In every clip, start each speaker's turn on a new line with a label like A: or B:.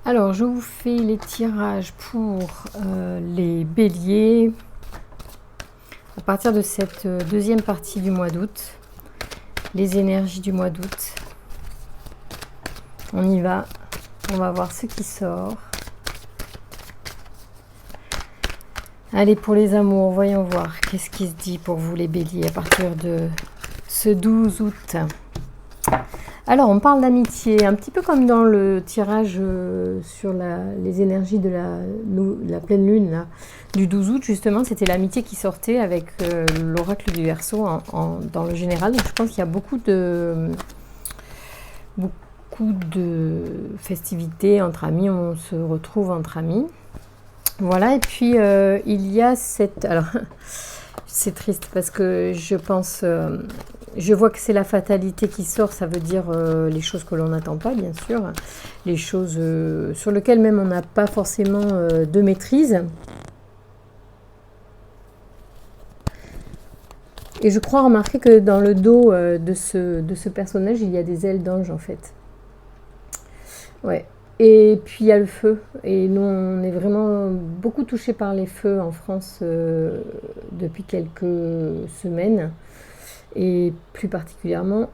A: Alors, je vous fais les tirages pour les béliers à partir de cette deuxième partie du mois d'août, les énergies du mois d'août. On y va, on va voir ce qui sort. Allez, pour les amours, voyons voir qu'est-ce qui se dit pour vous les béliers à partir de ce 12 août. Alors, on parle d'amitié, un petit peu comme dans le tirage sur les énergies de la pleine lune là, du 12 août, justement, c'était l'amitié qui sortait avec l'oracle du Verseau dans le général. Donc, je pense qu'il y a beaucoup de festivités entre amis, on se retrouve entre amis. Voilà, et puis il y a cette... Alors, c'est triste parce que je pense... je vois que c'est la fatalité qui sort, ça veut dire les choses que l'on n'attend pas, bien sûr. Les choses sur lesquelles même on n'a pas forcément de maîtrise. Et je crois remarquer que dans le dos de ce personnage, il y a des ailes d'ange, en fait. Ouais. Et puis il y a le feu. Et nous, on est vraiment beaucoup touchés par les feux en France depuis quelques semaines. Et plus particulièrement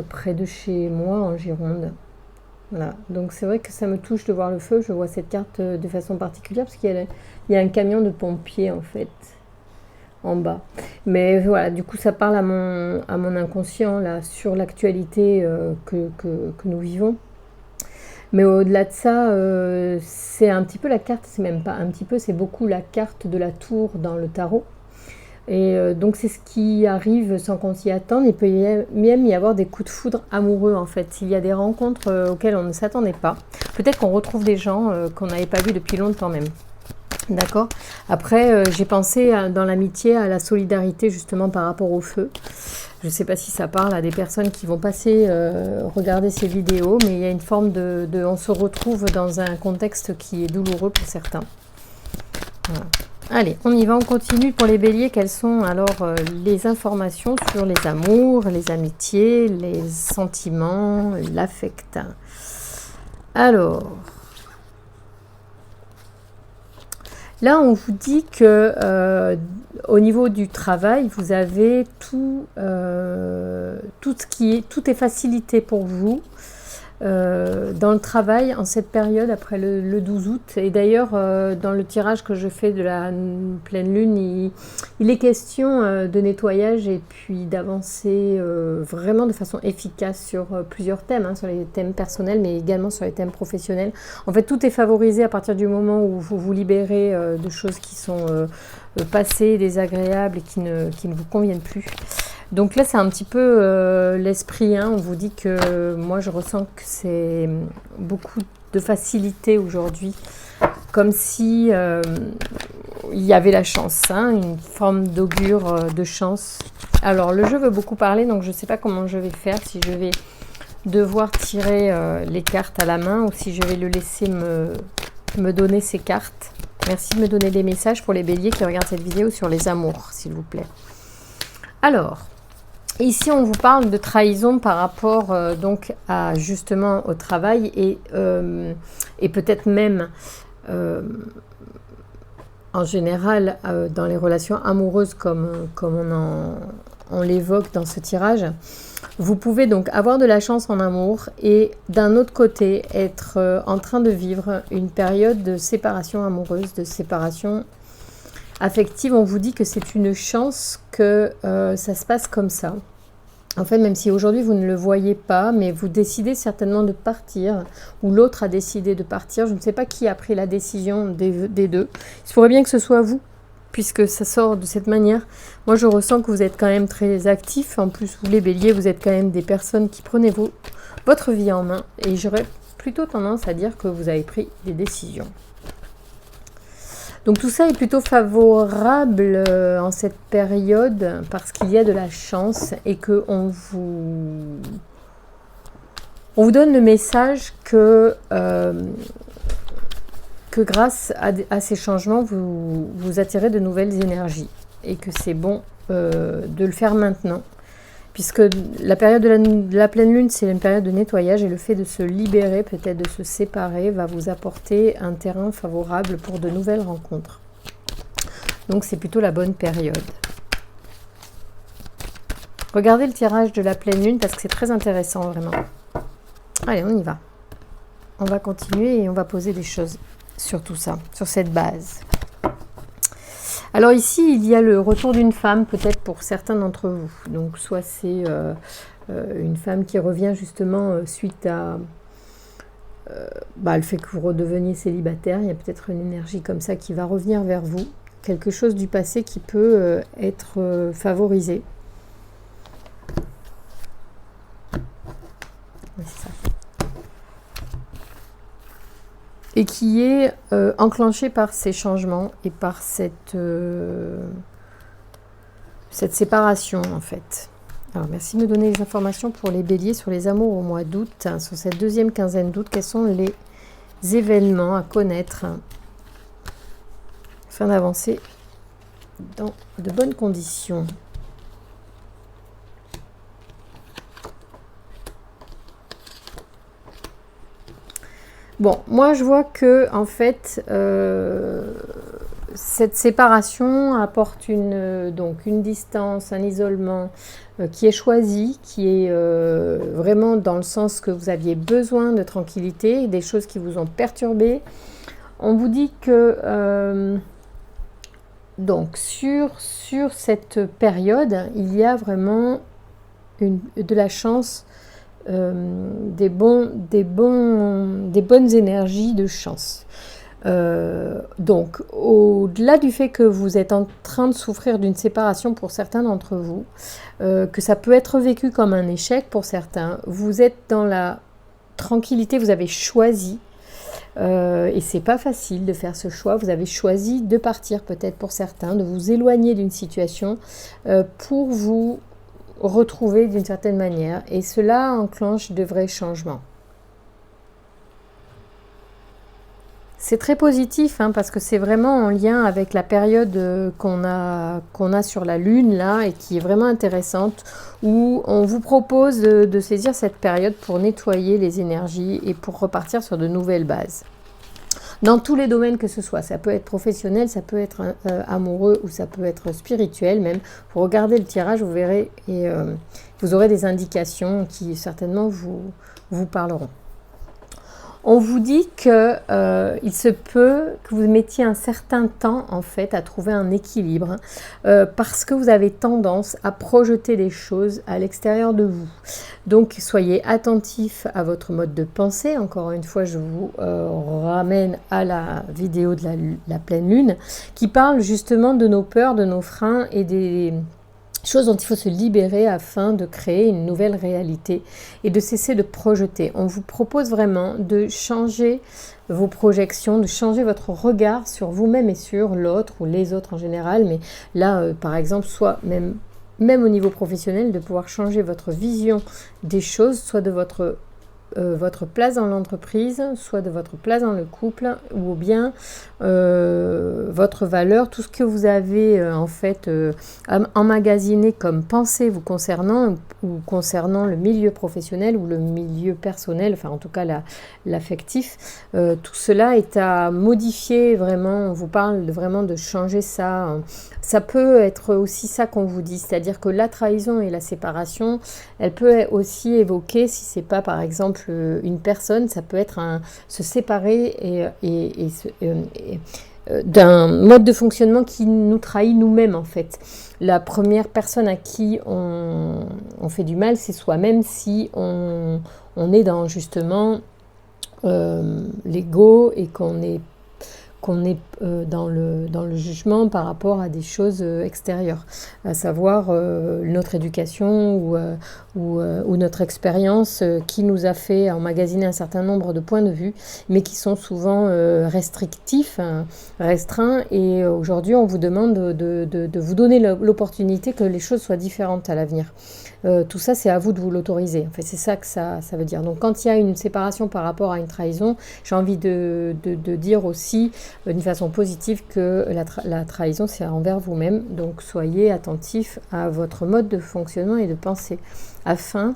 A: près de chez moi, en Gironde. Voilà. Donc c'est vrai que ça me touche de voir le feu. Je vois cette carte de façon particulière parce qu'il y a un camion de pompiers, en fait, en bas. Mais voilà, du coup, ça parle à mon inconscient, là, sur l'actualité que nous vivons. Mais au-delà de ça, c'est un petit peu la carte, c'est même pas un petit peu, c'est beaucoup la carte de la tour dans le tarot. Et donc c'est ce qui arrive sans qu'on s'y attende. Il peut même y avoir des coups de foudre amoureux, en fait. Il y a des rencontres auxquelles on ne s'attendait pas. Peut-être qu'on retrouve des gens qu'on n'avait pas vus depuis longtemps même. D'accord. Après, j'ai pensé dans l'amitié à la solidarité justement par rapport au feu. Je ne sais pas si ça parle à des personnes qui vont passer regarder ces vidéos, mais il y a une forme on se retrouve dans un contexte qui est douloureux pour certains. Voilà. Allez, on y va, on continue. Pour les béliers, quelles sont alors les informations sur les amours, les amitiés, les sentiments, l'affect? Alors... Là, on vous dit que au niveau du travail, vous avez tout est facilité pour vous dans le travail en cette période après le 12 août. Et d'ailleurs, dans le tirage que je fais de la pleine lune, il est question de nettoyage et puis d'avancer vraiment de façon efficace sur plusieurs thèmes, sur les thèmes personnels, mais également sur les thèmes professionnels. En fait, tout est favorisé à partir du moment où vous vous libérez de choses qui sont passées, désagréables et qui ne vous conviennent plus. Donc là, c'est un petit peu l'esprit. On vous dit que moi, je ressens que c'est beaucoup de facilité aujourd'hui, comme si il y avait la chance, une forme d'augure de chance. Alors, le jeu veut beaucoup parler, donc je ne sais pas comment je vais faire, si je vais devoir tirer les cartes à la main ou si je vais le laisser me donner ces cartes. Merci de me donner des messages pour les béliers qui regardent cette vidéo sur les amours, s'il vous plaît. Alors... Ici, on vous parle de trahison par rapport donc à justement au travail et peut-être même en général dans les relations amoureuses comme on l'évoque dans ce tirage. Vous pouvez donc avoir de la chance en amour et d'un autre côté être en train de vivre une période de séparation amoureuse, de séparation affective. On vous dit que c'est une chance que ça se passe comme ça. En fait, même si aujourd'hui vous ne le voyez pas, mais vous décidez certainement de partir, ou l'autre a décidé de partir. Je ne sais pas qui a pris la décision des deux. Il se pourrait bien que ce soit vous, puisque ça sort de cette manière. Moi, je ressens que vous êtes quand même très actifs. En plus, vous les béliers, vous êtes quand même des personnes qui prenez votre vie en main. Et j'aurais plutôt tendance à dire que vous avez pris des décisions. Donc tout ça est plutôt favorable en cette période parce qu'il y a de la chance et qu'on vous donne le message que grâce à ces changements, vous attirez de nouvelles énergies et que c'est bon de le faire maintenant puisque la période de la pleine lune, c'est une période de nettoyage, et le fait de se libérer, peut-être de se séparer, va vous apporter un terrain favorable pour de nouvelles rencontres. Donc c'est plutôt la bonne période. Regardez le tirage de la pleine lune parce que c'est très intéressant vraiment. Allez, on y va. On va continuer et on va poser des choses sur tout ça, sur cette base. Alors ici, il y a le retour d'une femme, peut-être pour certains d'entre vous. Donc soit c'est une femme qui revient justement suite à le fait que vous redeveniez célibataire. Il y a peut-être une énergie comme ça qui va revenir vers vous. Quelque chose du passé qui peut être favorisé. Oui, c'est ça. Et qui est enclenché par ces changements et par cette séparation en fait. Alors merci de me donner les informations pour les béliers sur les amours au mois d'août, sur cette deuxième quinzaine d'août. Quels sont les événements à connaître afin d'avancer dans de bonnes conditions? Bon, moi je vois que en fait cette séparation apporte donc une distance, un isolement qui est choisi, qui est vraiment dans le sens que vous aviez besoin de tranquillité, des choses qui vous ont perturbé. On vous dit que donc sur cette période, il y a vraiment de la chance. Des bonnes énergies de chance. Donc, au-delà du fait que vous êtes en train de souffrir d'une séparation pour certains d'entre vous, que ça peut être vécu comme un échec pour certains, vous êtes dans la tranquillité, vous avez choisi, et c'est pas facile de faire ce choix, vous avez choisi de partir peut-être pour certains, de vous éloigner d'une situation pour vous retrouver d'une certaine manière, et cela enclenche de vrais changements. C'est très positif parce que c'est vraiment en lien avec la période qu'on a sur la lune là, et qui est vraiment intéressante, où on vous propose de saisir cette période pour nettoyer les énergies et pour repartir sur de nouvelles bases. Dans tous les domaines que ce soit, ça peut être professionnel, ça peut être amoureux, ou ça peut être spirituel même. Vous regardez le tirage, vous verrez, et vous aurez des indications qui certainement vous parleront. On vous dit que il se peut que vous mettiez un certain temps en fait à trouver un équilibre parce que vous avez tendance à projeter des choses à l'extérieur de vous. Donc soyez attentifs à votre mode de pensée. Encore une fois, je vous ramène à la vidéo de la pleine lune qui parle justement de nos peurs, de nos freins et des choses dont il faut se libérer afin de créer une nouvelle réalité et de cesser de projeter. On vous propose vraiment de changer vos projections, de changer votre regard sur vous-même et sur l'autre ou les autres en général, mais là par exemple, soit même au niveau professionnel, de pouvoir changer votre vision des choses, soit de votre place dans l'entreprise, soit de votre place dans le couple, ou bien votre valeur, tout ce que vous avez en fait emmagasiné comme pensée vous concernant, ou concernant le milieu professionnel ou le milieu personnel, enfin en tout cas l'affectif, tout cela est à modifier vraiment. On vous parle vraiment de changer ça. Ça peut être aussi ça qu'on vous dit, c'est-à-dire que la trahison et la séparation, elle peut aussi évoquer, si c'est pas par exemple une personne, ça peut être se séparer d'un mode de fonctionnement qui nous trahit nous-mêmes en fait. La première personne à qui on fait du mal, c'est soi-même, si on est dans justement l'ego et qu'on est dans le jugement par rapport à des choses extérieures, à savoir notre éducation ou notre expérience qui nous a fait emmagasiner un certain nombre de points de vue, mais qui sont souvent restrictifs, restreints, et aujourd'hui on vous demande de vous donner l'opportunité que les choses soient différentes à l'avenir. Tout ça, c'est à vous de vous l'autoriser. En fait, c'est ça que ça veut dire. Donc, quand il y a une séparation par rapport à une trahison, j'ai envie de dire aussi d'une façon positive que la trahison, c'est envers vous-même. Donc soyez attentif à votre mode de fonctionnement et de pensée afin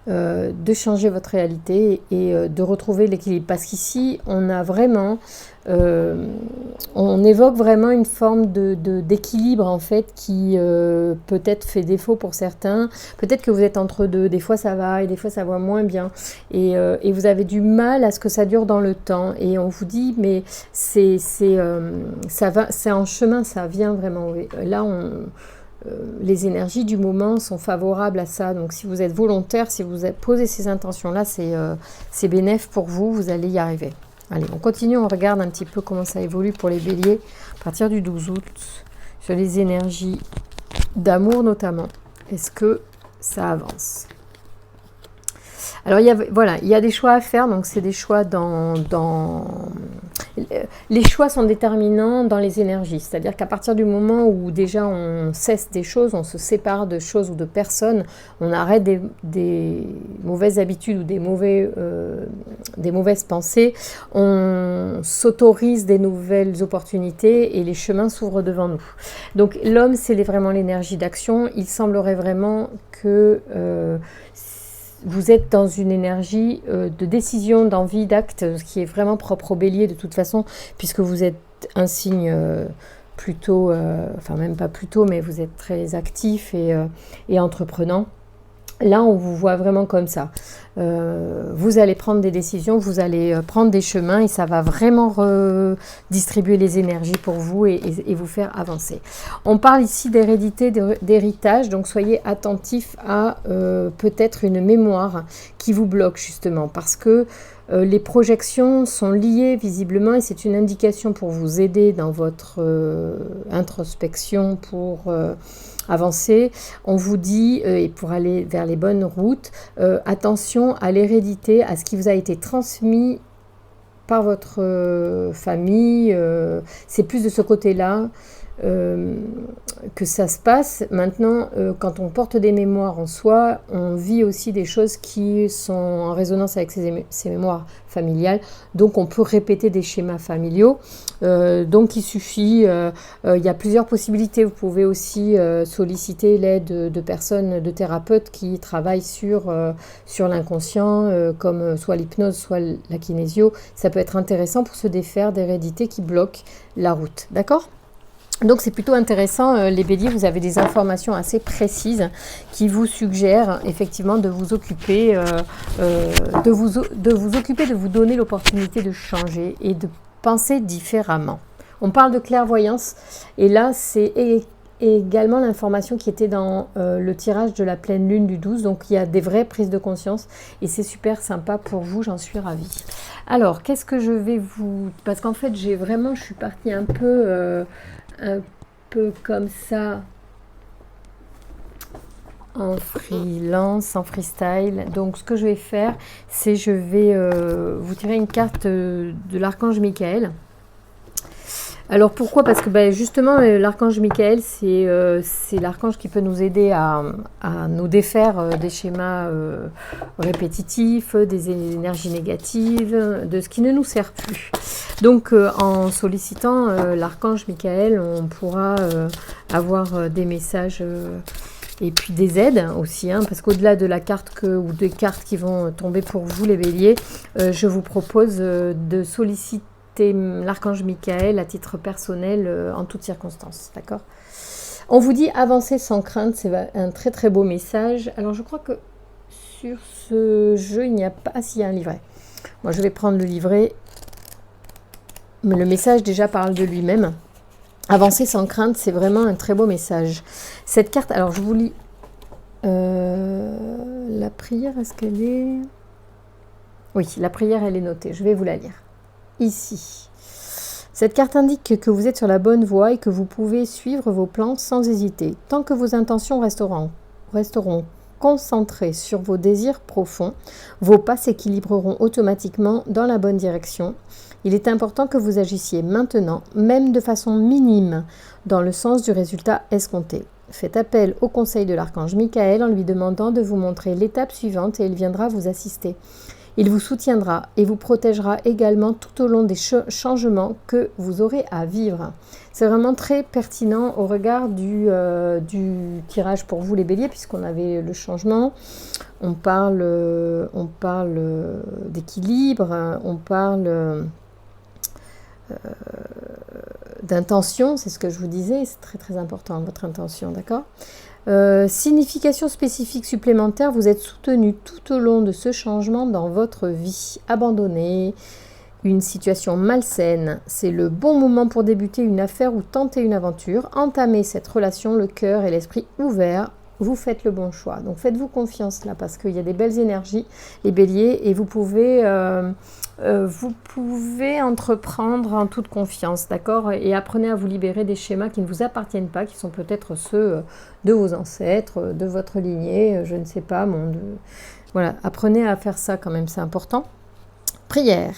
A: de changer votre réalité et de retrouver l'équilibre. Parce qu'ici, on a vraiment, on évoque vraiment une forme d'équilibre en fait qui peut-être fait défaut pour certains. Peut-être que vous êtes entre deux, des fois ça va et des fois ça va moins bien. Et vous avez du mal à ce que ça dure dans le temps. Et on vous dit, mais c'est en chemin, ça vient vraiment. Là, les énergies du moment sont favorables à ça. Donc si vous êtes volontaire, si vous posez ces intentions-là, c'est bénéf pour vous, vous allez y arriver. Allez, on continue, on regarde un petit peu comment ça évolue pour les béliers à partir du 12 août, sur les énergies d'amour notamment. Est-ce que ça avance ? Alors, il y a des choix à faire, donc c'est des choix les choix sont déterminants dans les énergies, c'est-à-dire qu'à partir du moment où déjà on cesse des choses, on se sépare de choses ou de personnes, on arrête des mauvaises habitudes ou des mauvaises pensées, on s'autorise des nouvelles opportunités et les chemins s'ouvrent devant nous. Donc l'homme, c'est vraiment l'énergie d'action. Il semblerait vraiment que vous êtes dans une énergie de décision, d'envie, d'acte, ce qui est vraiment propre au bélier de toute façon, puisque vous êtes un signe plutôt, enfin même pas plutôt, mais vous êtes très actif et entreprenant. Là, on vous voit vraiment comme ça. Vous allez prendre des décisions, vous allez prendre des chemins et ça va vraiment redistribuer les énergies pour vous et vous faire avancer. On parle ici d'hérédité, d'héritage, donc soyez attentifs à peut-être une mémoire qui vous bloque justement parce que les projections sont liées visiblement et c'est une indication pour vous aider dans votre introspection pour avancer. On vous dit, et pour aller vers les bonnes routes, attention à l'hérédité, à ce qui vous a été transmis par votre famille. C'est plus de ce côté-là que ça se passe. Maintenant, quand on porte des mémoires en soi, on vit aussi des choses qui sont en résonance avec ces mémoires familiales. Donc, on peut répéter des schémas familiaux. Donc, il suffit, il y a plusieurs possibilités. Vous pouvez aussi solliciter l'aide de personnes, de thérapeutes qui travaillent sur l'inconscient, comme soit l'hypnose, soit la kinésio. Ça peut être intéressant pour se défaire d'hérédité qui bloquent la route. D'accord ? Donc c'est plutôt intéressant, les béliers, vous avez des informations assez précises qui vous suggèrent effectivement de vous occuper, de vous donner l'opportunité de changer et de penser différemment. On parle de clairvoyance et là c'est également l'information qui était dans le tirage de la pleine lune du 12, donc il y a des vraies prises de conscience et c'est super sympa pour vous, j'en suis ravie. Alors qu'est-ce que je vais vous... Parce qu'en fait je suis partie un peu comme ça en freelance, en freestyle. Donc ce que je vais faire, c'est je vais vous tirer une carte de l'archange Michael. Alors pourquoi ? Parce que justement l'archange Michael c'est l'archange qui peut nous aider à nous défaire des schémas répétitifs, des énergies négatives, de ce qui ne nous sert plus. Donc en sollicitant l'archange Michael, on pourra avoir des messages et puis des aides aussi, parce qu'au-delà de la carte ou des cartes qui vont tomber pour vous les béliers, je vous propose de solliciter l'archange Michael à titre personnel en toutes circonstances, d'accord ? On vous dit avancer sans crainte, c'est un très très beau message. Alors je crois que sur ce jeu il n'y a pas, s'il y a un livret. Moi je vais prendre le livret, mais le message déjà parle de lui-même. Avancer sans crainte, c'est vraiment un très beau message. Cette carte, alors je vous lis la prière, est-ce qu'elle est... Oui, la prière elle est notée, je vais vous la lire. Ici. Cette carte indique que vous êtes sur la bonne voie et que vous pouvez suivre vos plans sans hésiter. Tant que vos intentions resteront concentrées sur vos désirs profonds, vos pas s'équilibreront automatiquement dans la bonne direction. Il est important que vous agissiez maintenant, même de façon minime, dans le sens du résultat escompté. Faites appel au conseil de l'archange Michael en lui demandant de vous montrer l'étape suivante et il viendra vous assister. Il vous soutiendra et vous protégera également tout au long des changements que vous aurez à vivre. C'est vraiment très pertinent au regard du tirage pour vous les béliers, puisqu'on avait le changement, on parle d'équilibre, on parle d'intention, c'est ce que je vous disais, c'est très très important votre intention, d'accord ? Signification spécifique supplémentaire, vous êtes soutenu tout au long de ce changement dans votre vie. Abandonné, une situation malsaine, c'est le bon moment pour débuter une affaire ou tenter une aventure. Entamer cette relation, le cœur et l'esprit ouverts, vous faites le bon choix. Donc faites-vous confiance là, parce qu'il y a des belles énergies, les béliers, et vous pouvez entreprendre en toute confiance, d'accord ? Et apprenez à vous libérer des schémas qui ne vous appartiennent pas, qui sont peut-être ceux de vos ancêtres, de votre lignée, je ne sais pas. Voilà, apprenez à faire ça quand même, c'est important. Prière.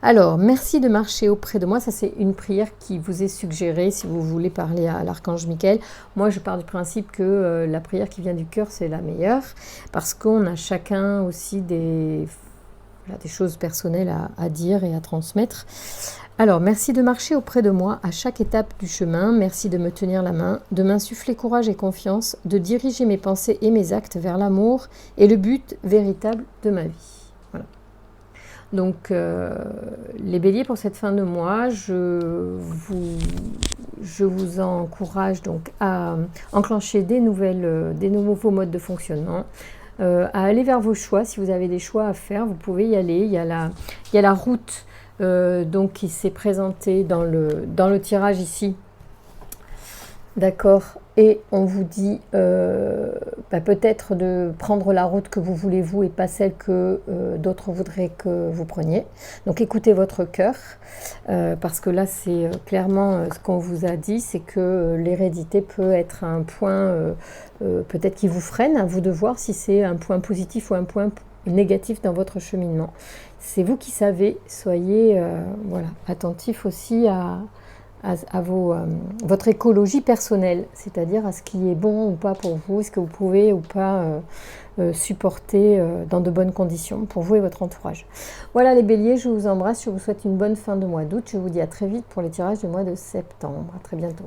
A: Alors, merci de marcher auprès de moi. Ça, c'est une prière qui vous est suggérée si vous voulez parler à l'archange Michael. Moi, je pars du principe que la prière qui vient du cœur, c'est la meilleure, parce qu'on a chacun aussi des choses personnelles à dire et à transmettre. Alors, merci de marcher auprès de moi à chaque étape du chemin. Merci de me tenir la main, de m'insuffler courage et confiance, de diriger mes pensées et mes actes vers l'amour et le but véritable de ma vie. Voilà. Donc, les béliers, pour cette fin de mois, je vous encourage donc à enclencher des nouveaux modes de fonctionnement, à aller vers vos choix. Si vous avez des choix à faire, vous pouvez y aller. Il y a la route donc, qui s'est présentée dans le tirage ici. D'accord, et on vous dit peut-être de prendre la route que vous voulez vous et pas celle que d'autres voudraient que vous preniez. Donc écoutez votre cœur, parce que là c'est clairement ce qu'on vous a dit, c'est que l'hérédité peut être un point peut-être qui vous freine, à vous de voir si c'est un point positif ou un point négatif dans votre cheminement. C'est vous qui savez, soyez attentifs aussi à votre écologie personnelle, c'est-à-dire à ce qui est bon ou pas pour vous, ce que vous pouvez ou pas supporter dans de bonnes conditions pour vous et votre entourage. Voilà les béliers, je vous embrasse, je vous souhaite une bonne fin de mois d'août, je vous dis à très vite pour les tirages du mois de septembre. À très bientôt.